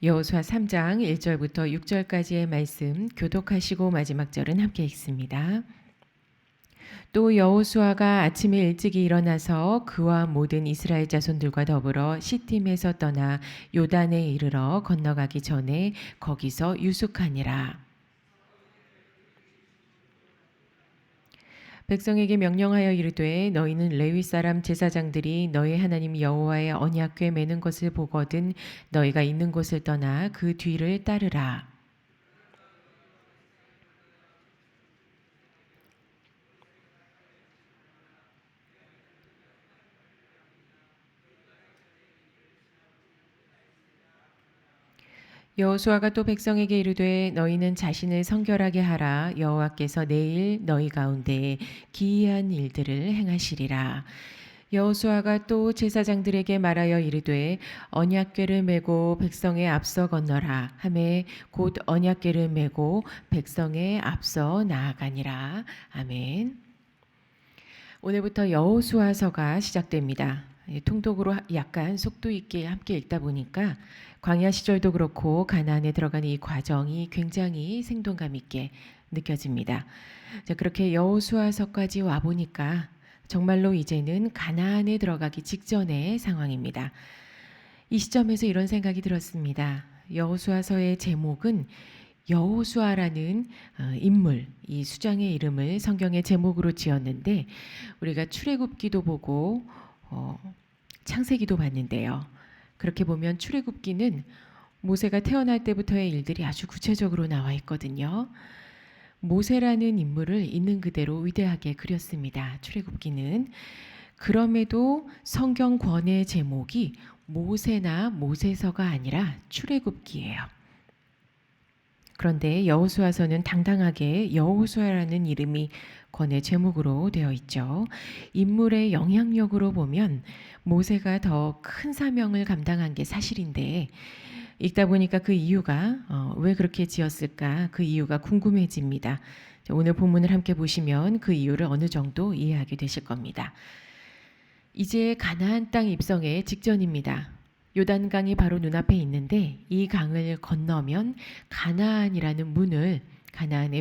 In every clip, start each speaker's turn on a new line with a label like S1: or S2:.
S1: 여호수아 3장 1절부터 6절까지의 말씀 교독하시고 마지막 절은 함께 읽습니다. 또 여호수아가 아침에 일찍이 일어나서 그와 모든 이스라엘 자손들과 더불어 시팀에서 떠나 요단에 이르러 건너가기 전에 거기서 유숙하니라. 백성에게 명령하여 이르되 너희는 레위 사람 제사장들이 너희 하나님 여호와의 언약궤 매는 것을 보거든 너희가 있는 곳을 떠나 그 뒤를 따르라. 여호수아가 또 백성에게 이르되 너희는 자신을 성결하게 하라. 여호와께서 내일 너희 가운데 기이한 일들을 행하시리라. 여호수아가 또 제사장들에게 말하여 이르되 언약궤를 메고 백성의 앞서 건너라 하매 곧 언약궤를 메고 백성의 앞서 나아가니라. 아멘. 오늘부터 여호수아서가 시작됩니다. 통독으로 약간 속도 있게 함께 읽다 보니까 광야 시절도 그렇고 가나안에 들어가는 이 과정이 굉장히 생동감 있게 느껴집니다. 자, 그렇게 여호수아서까지 와 보니까 정말로 이제는 가나안에 들어가기 직전의 상황입니다. 이 시점에서 이런 생각이 들었습니다. 여호수아서의 제목은 여호수아라는 인물, 이 수장의 이름을 성경의 제목으로 지었는데 우리가 출애굽기도 보고 창세기도 봤는데요. 그렇게 보면 출애굽기는 모세가 태어날 때부터의 일들이 아주 구체적으로 나와 있거든요. 모세라는 인물을 있는 그대로 위대하게 그렸습니다. 출애굽기는. 그럼에도 성경 권의 제목이 모세나 모세서가 아니라 출애굽기예요. 그런데 여호수아서는 당당하게 여호수아라는 이름이 권의 제목으로 되어 있죠. 인물의 영향력으로 보면 모세가 더 큰 사명을 감당한 게 사실인데 읽다 보니까 그 이유가 왜 그렇게 지었을까? 그 이유가 궁금해집니다. 오늘 본문을 함께 보시면 그 이유를 어느 정도 이해하게 되실 겁니다. 이제 가나안 땅 입성의 직전입니다. 요단강이 바로 눈앞에 있는데 이 강을 건너면 가나안의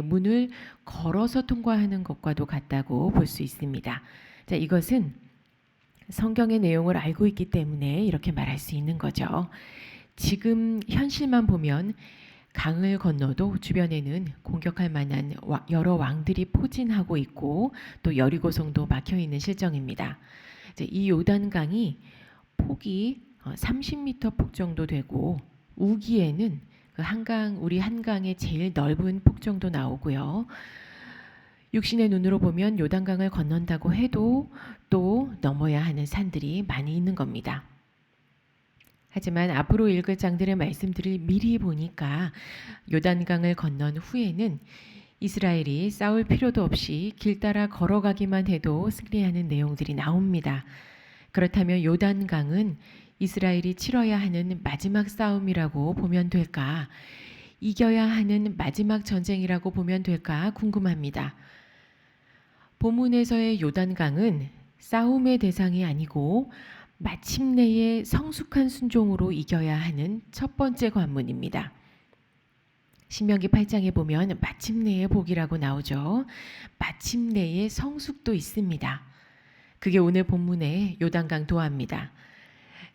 S1: 문을 걸어서 통과하는 것과도 같다고 볼 수 있습니다. 자, 이것은 성경의 내용을 알고 있기 때문에 이렇게 말할 수 있는 거죠. 지금 현실만 보면 강을 건너도 주변에는 공격할 만한 여러 왕들이 포진하고 있고 또 여리고성도 막혀 있는 실정입니다. 이 요단강이 폭이 30m 폭 정도 되고 우기에는 그 우리 한강의 제일 넓은 폭 정도 나오고요. 육신의 눈으로 보면 요단강을 건넌다고 해도 또 넘어야 하는 산들이 많이 있는 겁니다. 하지만 앞으로 읽을 장들의 말씀들을 미리 보니까 요단강을 건넌 후에는 이스라엘이 싸울 필요도 없이 길 따라 걸어가기만 해도 승리하는 내용들이 나옵니다. 그렇다면 요단강은 이스라엘이 치러야 하는 마지막 싸움이라고 보면 될까? 이겨야 하는 마지막 전쟁이라고 보면 될까 궁금합니다. 본문에서의 요단강은 싸움의 대상이 아니고 마침내의 성숙한 순종으로 이겨야 하는 첫 번째 관문입니다. 신명기 8장에 보면 마침내의 복이라고 나오죠. 마침내의 성숙도 있습니다. 그게 오늘 본문의 요단강 도하입니다.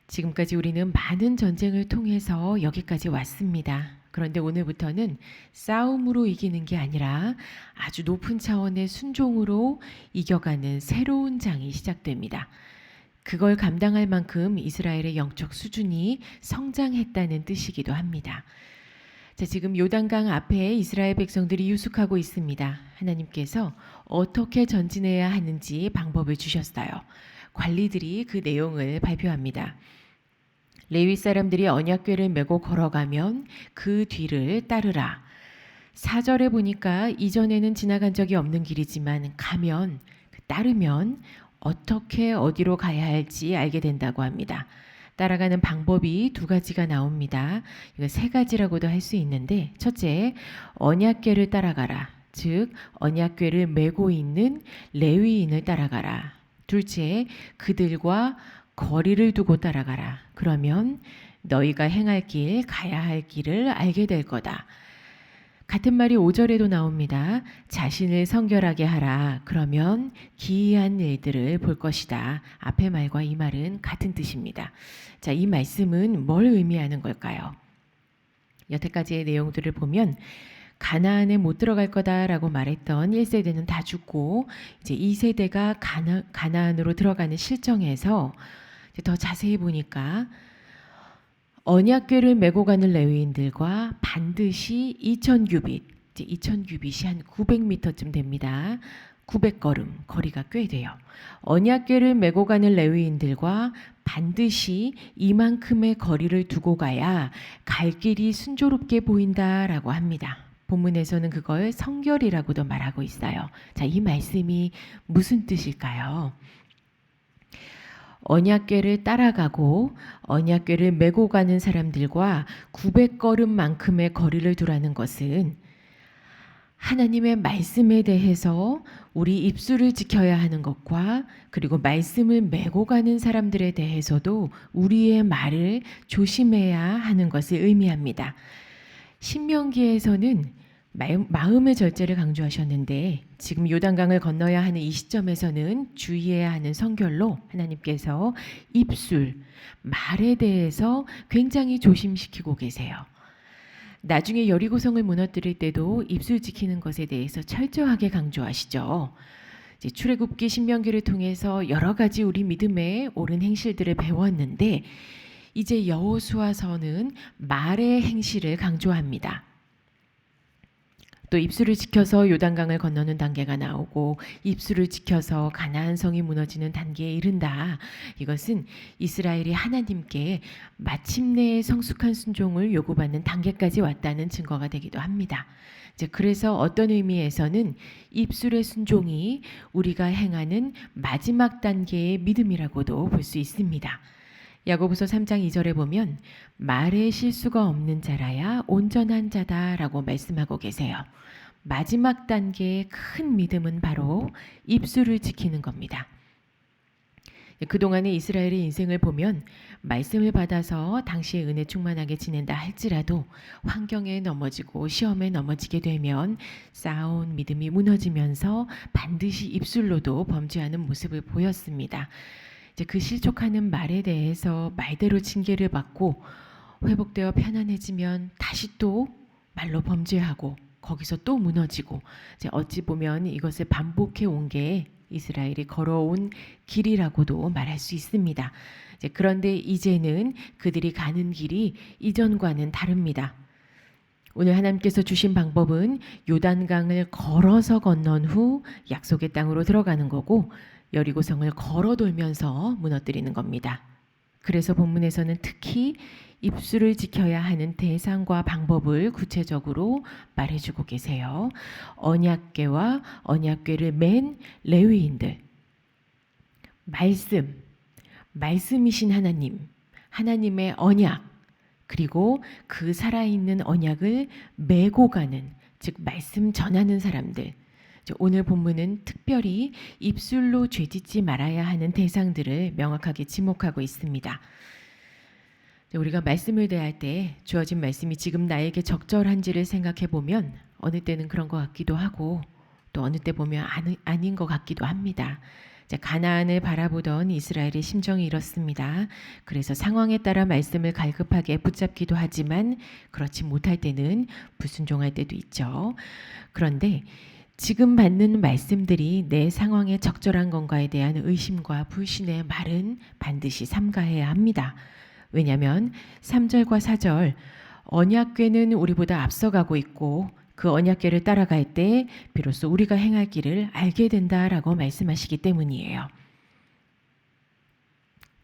S1: 지금까지 우리는 많은 전쟁을 통해서 여기까지 왔습니다. 그런데 오늘부터는 싸움으로 이기는 게 아니라 아주 높은 차원의 순종으로 이겨가는 새로운 장이 시작됩니다. 그걸 감당할 만큼 이스라엘의 영적 수준이 성장했다는 뜻이기도 합니다. 자, 지금 요단강 앞에 이스라엘 백성들이 유숙하고 있습니다. 하나님께서 어떻게 전진해야 하는지 방법을 주셨어요. 관리들이 그 내용을 발표합니다. 레위 사람들이 언약궤를 메고 걸어가면 그 뒤를 따르라. 4절에 보니까 이전에는 지나간 적이 없는 길이지만 따르면 어떻게 어디로 가야 할지 알게 된다고 합니다. 따라가는 방법이 두 가지가 나옵니다. 이거 세 가지라고도 할 수 있는데 첫째, 언약궤를 따라가라. 즉 언약궤를 메고 있는 레위인을 따라가라. 둘째, 그들과 거리를 두고 따라가라. 그러면 너희가 행할 길, 가야 할 길을 알게 될 거다. 같은 말이 5절에도 나옵니다. 자신을 성결하게 하라. 그러면 기이한 일들을 볼 것이다. 앞의 말과 이 말은 같은 뜻입니다. 자, 이 말씀은 뭘 의미하는 걸까요? 여태까지의 내용들을 보면 가나안에 못 들어갈 거다라고 말했던 1세대는 다 죽고 이제 2세대가 가나안으로 들어가는 실정에서 이제 더 자세히 보니까 언약궤를 메고 가는 레위인들과 반드시 2000규빗, 이제 2000규빗이 한 900m쯤 됩니다. 900걸음, 거리가 꽤 돼요. 언약궤를 메고 가는 레위인들과 반드시 이만큼의 거리를 두고 가야 갈 길이 순조롭게 보인다라고 합니다. 본문에서는 그걸 성결이라고도 말하고 있어요. 자, 이 말씀이 무슨 뜻일까요? 언약궤를 따라가고 언약궤를 메고 가는 사람들과 900걸음만큼의 거리를 두라는 것은 하나님의 말씀에 대해서 우리 입술을 지켜야 하는 것과 그리고 말씀을 메고 가는 사람들에 대해서도 우리의 말을 조심해야 하는 것을 의미합니다. 신명기에서는 마음의 절제를 강조하셨는데 지금 요단강을 건너야 하는 이 시점에서는 주의해야 하는 성결로 하나님께서 입술, 말에 대해서 굉장히 조심시키고 계세요. 나중에 여리고성을 무너뜨릴 때도 입술 지키는 것에 대해서 철저하게 강조하시죠. 이제 출애굽기 신명기를 통해서 여러 가지 우리 믿음의 옳은 행실들을 배웠는데 이제 여호수아서는 말의 행실을 강조합니다. 또 입술을 지켜서 요단강을 건너는 단계가 나오고 입술을 지켜서 가나안 성이 무너지는 단계에 이른다. 이것은 이스라엘이 하나님께 마침내 성숙한 순종을 요구받는 단계까지 왔다는 증거가 되기도 합니다. 이제 그래서 어떤 의미에서는 입술의 순종이 우리가 행하는 마지막 단계의 믿음이라고도 볼 수 있습니다. 야고보서 3장 2절에 보면 말에 실수가 없는 자라야 온전한 자다라고 말씀하고 계세요. 마지막 단계의 큰 믿음은 바로 입술을 지키는 겁니다. 그동안의 이스라엘의 인생을 보면 말씀을 받아서 당시에 은혜 충만하게 지낸다 할지라도 환경에 넘어지고 시험에 넘어지게 되면 쌓아온 믿음이 무너지면서 반드시 입술로도 범죄하는 모습을 보였습니다. 이제 그 실족하는 말에 대해서 말대로 징계를 받고 회복되어 편안해지면 다시 또 말로 범죄하고 거기서 또 무너지고 이제 어찌 보면 이것을 반복해 온 게 이스라엘이 걸어온 길이라고도 말할 수 있습니다. 이제 그런데 이제는 그들이 가는 길이 이전과는 다릅니다. 오늘 하나님께서 주신 방법은 요단강을 걸어서 건넌 후 약속의 땅으로 들어가는 거고 여리고성을 걸어 돌면서 무너뜨리는 겁니다. 그래서 본문에서는 특히 입술을 지켜야 하는 대상과 방법을 구체적으로 말해주고 계세요. 언약궤와 언약궤를 맨 레위인들, 말씀이신 하나님, 하나님의 언약, 그리고 그 살아있는 언약을 메고 가는, 즉 말씀 전하는 사람들. 오늘 본문은 특별히 입술로 죄짓지 말아야 하는 대상들을 명확하게 지목하고 있습니다. 우리가 말씀을 대할 때 주어진 말씀이 지금 나에게 적절한지를 생각해 보면 어느 때는 그런 것 같기도 하고 또 어느 때 보면 아닌 것 같기도 합니다. 가나안을 바라보던 이스라엘의 심정이 이렇습니다. 그래서 상황에 따라 말씀을 갈급하게 붙잡기도 하지만 그렇지 못할 때는 불순종할 때도 있죠. 그런데 지금 받는 말씀들이 내 상황에 적절한 건가에 대한 의심과 불신의 말은 반드시 삼가해야 합니다. 왜냐하면 3절과 4절 언약궤는 우리보다 앞서가고 있고 그 언약궤를 따라갈 때 비로소 우리가 행할 길을 알게 된다라고 말씀하시기 때문이에요.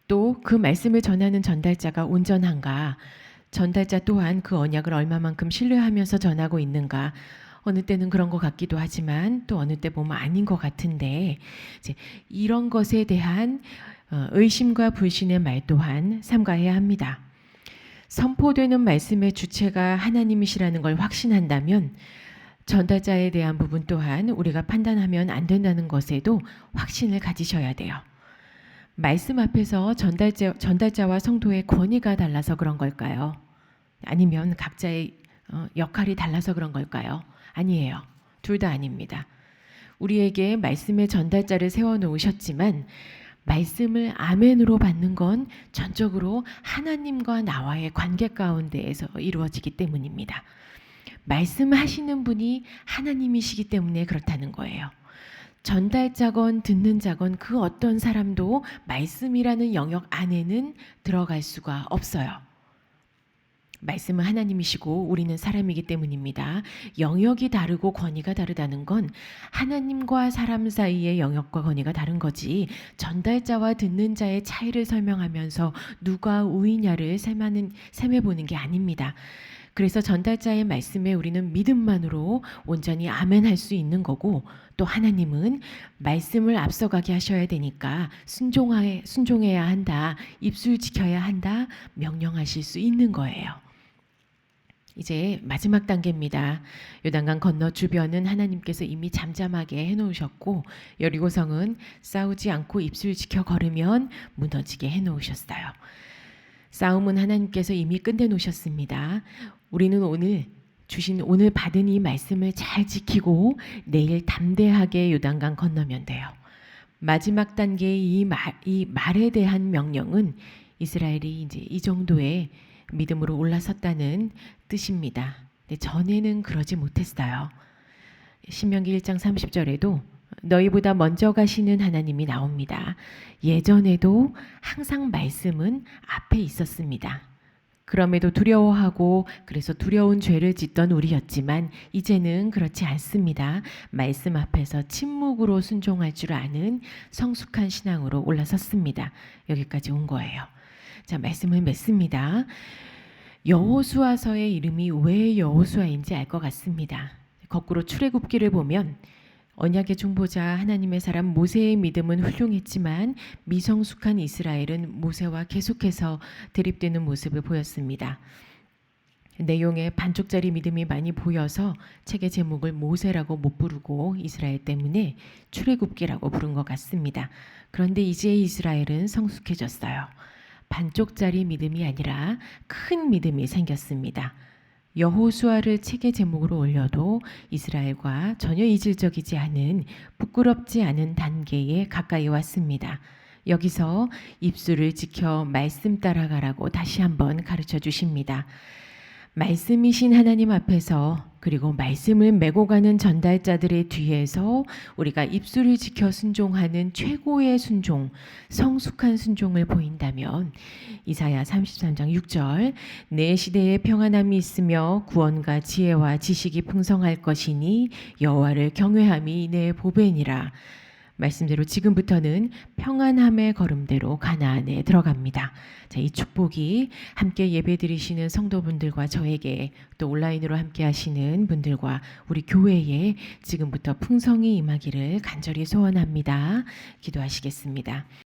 S1: 또 그 말씀을 전하는 전달자가 온전한가, 전달자 또한 그 언약을 얼마만큼 신뢰하면서 전하고 있는가, 어느 때는 그런 것 같기도 하지만 또 어느 때 보면 아닌 것 같은데 이제 이런 것에 대한 의심과 불신의 말 또한 삼가해야 합니다. 선포되는 말씀의 주체가 하나님이시라는 걸 확신한다면 전달자에 대한 부분 또한 우리가 판단하면 안 된다는 것에도 확신을 가지셔야 돼요. 말씀 앞에서 전달자와 성도의 권위가 달라서 그런 걸까요? 아니면 각자의 역할이 달라서 그런 걸까요? 아니에요. 둘 다 아닙니다. 우리에게 말씀의 전달자를 세워놓으셨지만 말씀을 아멘으로 받는 건 전적으로 하나님과 나와의 관계 가운데에서 이루어지기 때문입니다. 말씀하시는 분이 하나님이시기 때문에 그렇다는 거예요. 전달자건 듣는 자건 그 어떤 사람도 말씀이라는 영역 안에는 들어갈 수가 없어요. 말씀은 하나님이시고 우리는 사람이기 때문입니다. 영역이 다르고 권위가 다르다는 건 하나님과 사람 사이의 영역과 권위가 다른 거지, 전달자와 듣는 자의 차이를 설명하면서 누가 우위냐를 셈해보는 게 아닙니다. 그래서 전달자의 말씀에 우리는 믿음만으로 온전히 아멘할 수 있는 거고, 또 하나님은 말씀을 앞서가게 하셔야 되니까 순종해야 한다, 입술 지켜야 한다, 명령하실 수 있는 거예요. 이제 마지막 단계입니다. 요단강 건너 주변은 하나님께서 이미 잠잠하게 해놓으셨고, 여리고성은 싸우지 않고 입술 지켜 걸으면 무너지게 해놓으셨어요. 싸움은 하나님께서 이미 끝내놓으셨습니다. 우리는 오늘 받은 이 말씀을 잘 지키고 내일 담대하게 요단강 건너면 돼요. 마지막 단계의 이 말에 대한 명령은 이스라엘이 이제 이 정도의 믿음으로 올라섰다는 뜻입니다. 근데 전에는 그러지 못했어요. 신명기 1장 30절에도 너희보다 먼저 가시는 하나님이 나옵니다. 예전에도 항상 말씀은 앞에 있었습니다. 그럼에도 두려워하고 그래서 두려운 죄를 짓던 우리였지만 이제는 그렇지 않습니다. 말씀 앞에서 침묵으로 순종할 줄 아는 성숙한 신앙으로 올라섰습니다. 여기까지 온 거예요. 자, 말씀을 맺습니다. 여호수아서의 이름이 왜 여호수아인지 알 것 같습니다. 거꾸로 출애굽기를 보면 언약의 중보자 하나님의 사람 모세의 믿음은 훌륭했지만 미성숙한 이스라엘은 모세와 계속해서 대립되는 모습을 보였습니다. 내용에 반쪽짜리 믿음이 많이 보여서 책의 제목을 모세라고 못 부르고 이스라엘 때문에 출애굽기라고 부른 것 같습니다. 그런데 이제 이스라엘은 성숙해졌어요. 반쪽짜리 믿음이 아니라 큰 믿음이 생겼습니다. 여호수아를 책의 제목으로 올려도 이스라엘과 전혀 이질적이지 않은, 부끄럽지 않은 단계에 가까이 왔습니다. 여기서 입술을 지켜 말씀 따라가라고 다시 한번 가르쳐 주십니다. 말씀이신 하나님 앞에서, 그리고 말씀을 메고 가는 전달자들의 뒤에서 우리가 입술을 지켜 순종하는 최고의 순종, 성숙한 순종을 보인다면 이사야 33장 6절 내 시대에 평안함이 있으며 구원과 지혜와 지식이 풍성할 것이니 여호와를 경외함이 내 보배니라. 말씀대로 지금부터는 평안함의 걸음대로 가나안에 들어갑니다. 자, 이 축복이 함께 예배드리시는 성도분들과 저에게, 또 온라인으로 함께 하시는 분들과 우리 교회에 지금부터 풍성히 임하기를 간절히 소원합니다. 기도하시겠습니다.